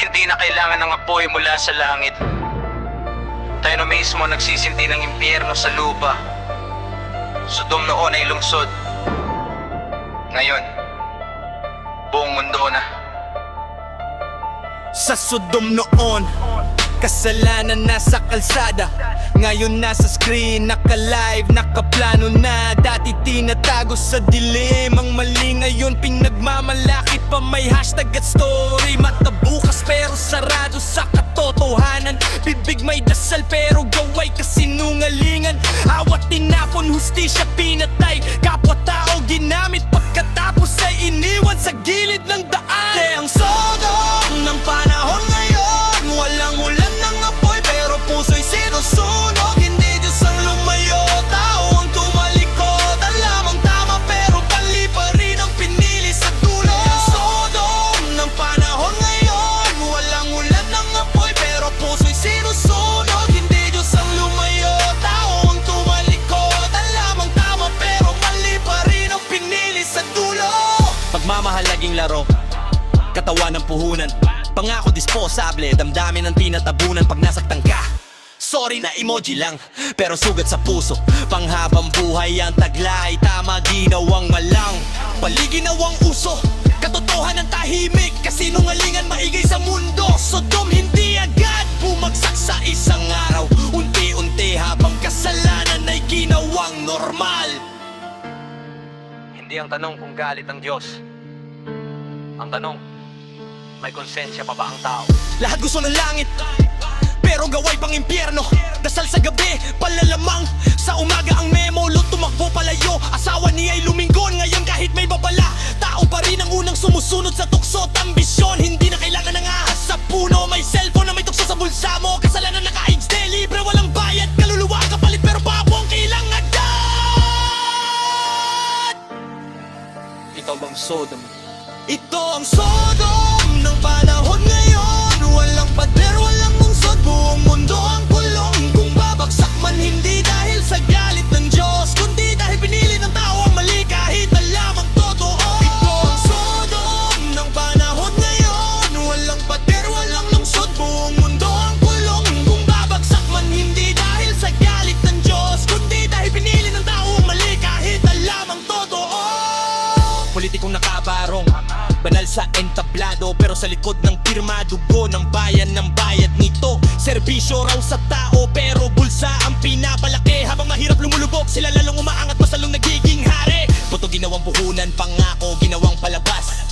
Hindi na kailangan ng apoy mula sa langit. Tayo na mismo nagsisinti ng impyerno sa lupa. Sodom noon ay lungsod. Ngayon, buong mundo na. Sa Sodom noon, kasalanan nasa kalsada. Ngayon nasa screen, naka-live, nakaplano na. Dati tinatago sa dilim ang mali, ngayon pinagmamalaki pa. May hashtag at story, mata bukas pero sarado sa katotohanan. Bibig may dasal pero gaway kasinungalingan. Awat tinapon, hustisya pinatay, kapwa-tao ginamit, pagkatapos ay iniwan sa gilid ng daan. Ang Sodom ng panahon ngayon, walang ulan ng apoy pero puso'y sinusunog. Hindi Diyos ang lumayo, tao ang tumalikod. Alam ang tama pero pali pa rin ang pinili sa dulo. Ang Sodom ng panahon ngayon, walang ulan ng apoy pero puso'y sinusunog. Hindi Diyos ang lumayo, tao ang tumalikod. Alam ang tama pero mali pa rin ang pinili sa dulo. Pagmamahal naging laro, katawan ng puhunan, pangako disposable, damdamin ang tinatabunan. Pag nasaktan ka, sorry na emoji lang, pero sugat sa puso. Panghabang buhay ang taglay, tama ginawang malang, paliginawang uso. Katotohanan tahimik, kasinungalingan maigay sa mundo. Sodom hindi agad bumagsak sa isang araw, unti-unti habang kasalanan ay ginawang normal. Hindi ang tanong kung galit ang Diyos. Ang tanong, may konsensya pa ba ang tao? Lahat gusto ng langit, pero gaway pang impyerno. Dasal sa gabi, palalamang. Sa umaga ang memo, lot tumakbo palayo. Asawa niya ay lumingon, ngayon kahit may babala, tao pa rin ang unang sumusunod sa tukso at ambisyon. Hindi na kailangan ng ahas sa puno, may cellphone na may tukso sa bulsa mo. Kasalanan naka-HD, libre walang bayad, kaluluwa ang kapalit pero babo ang kailangan agad. Ito bang Sodom? Ito ang Sodom ng panahon ngayon. Walang pader, walang bungsod, buong mundo ang kulong. Kung babagsak man hindi dahil sa galit ng Diyos, kundi dahil pinili ng tao ang mali kahit alam ang totoo. Ito ang Sodom ng panahon ngayon. Walang pader, walang lungsod, buong mundo ang kulong. Kung babagsak man hindi dahil sa galit ng Diyos, kundi dahil pinili ng tao ang mali kahit alam ang totoo. Politikong nakabarong, banal sa entablado, pero sa likod ng pirma, dugo ng bayan ng bayad nito. Serbisyo raw sa tao, pero bulsa ang pinapalaki. Habang mahirap lumulubog, sila lalong umaangat, mas lalong nagiging hari. Puto ginawang puhunan, pangako ginawang palabas.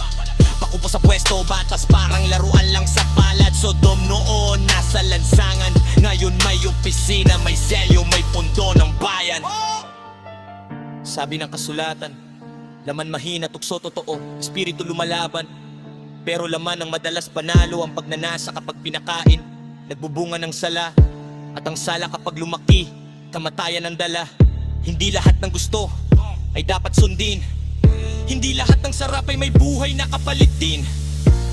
Pakupo sa pwesto, batas parang laruan lang sa palad. Sodom noon, nasa lansangan, ngayon may opisina, may selyo, may pundo ng bayan. Sabi ng kasulatan, laman mahina, tukso totoo, espiritu lumalaban. Pero laman ang madalas panalo, ang pagnanasa kapag pinakain. Nagbubunga ng sala, at ang sala kapag lumaki, kamatayan ang dala. Hindi lahat ng gusto ay dapat sundin, hindi lahat ng sarap ay may buhay na kapalit din.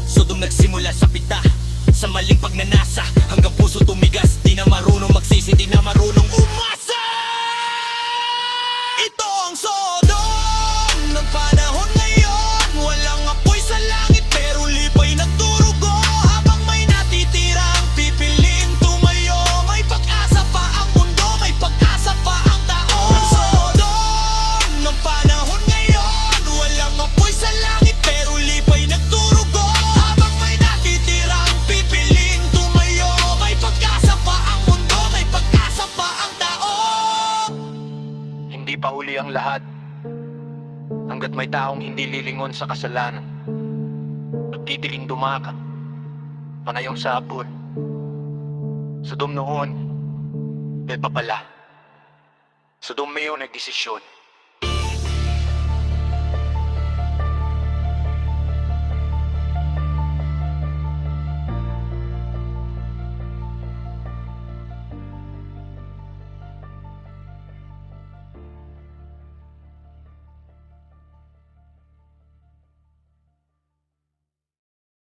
Sodom nagsimula sa pita, sa maling pagnanasa, hanggang puso tumigas. Di na marunong magsisi, di na marunong umasa. Ito ang Sodom ng panahon ngayon. Walang apoy sa langit pero lipay nagdurugo. Habang may natitira ang pipiliin tumayo, may pag-asa pa ang mundo, may pag-asa pa ang tao. Ang Sodom ng panahon ngayon. Walang apoy sa langit pero lipay nagdurugo. Habang may natitira ang pipiliin tumayo, may pag-asa pa ang mundo, may pag-asa pa ang tao. Hindi pa huli ang lahat, hanggat may taong hindi lilingon sa kasalanan at titiling dumaka, panayong sabon. Sodom noon, dahil pa pala. Sodom ngayon nagdesisyon.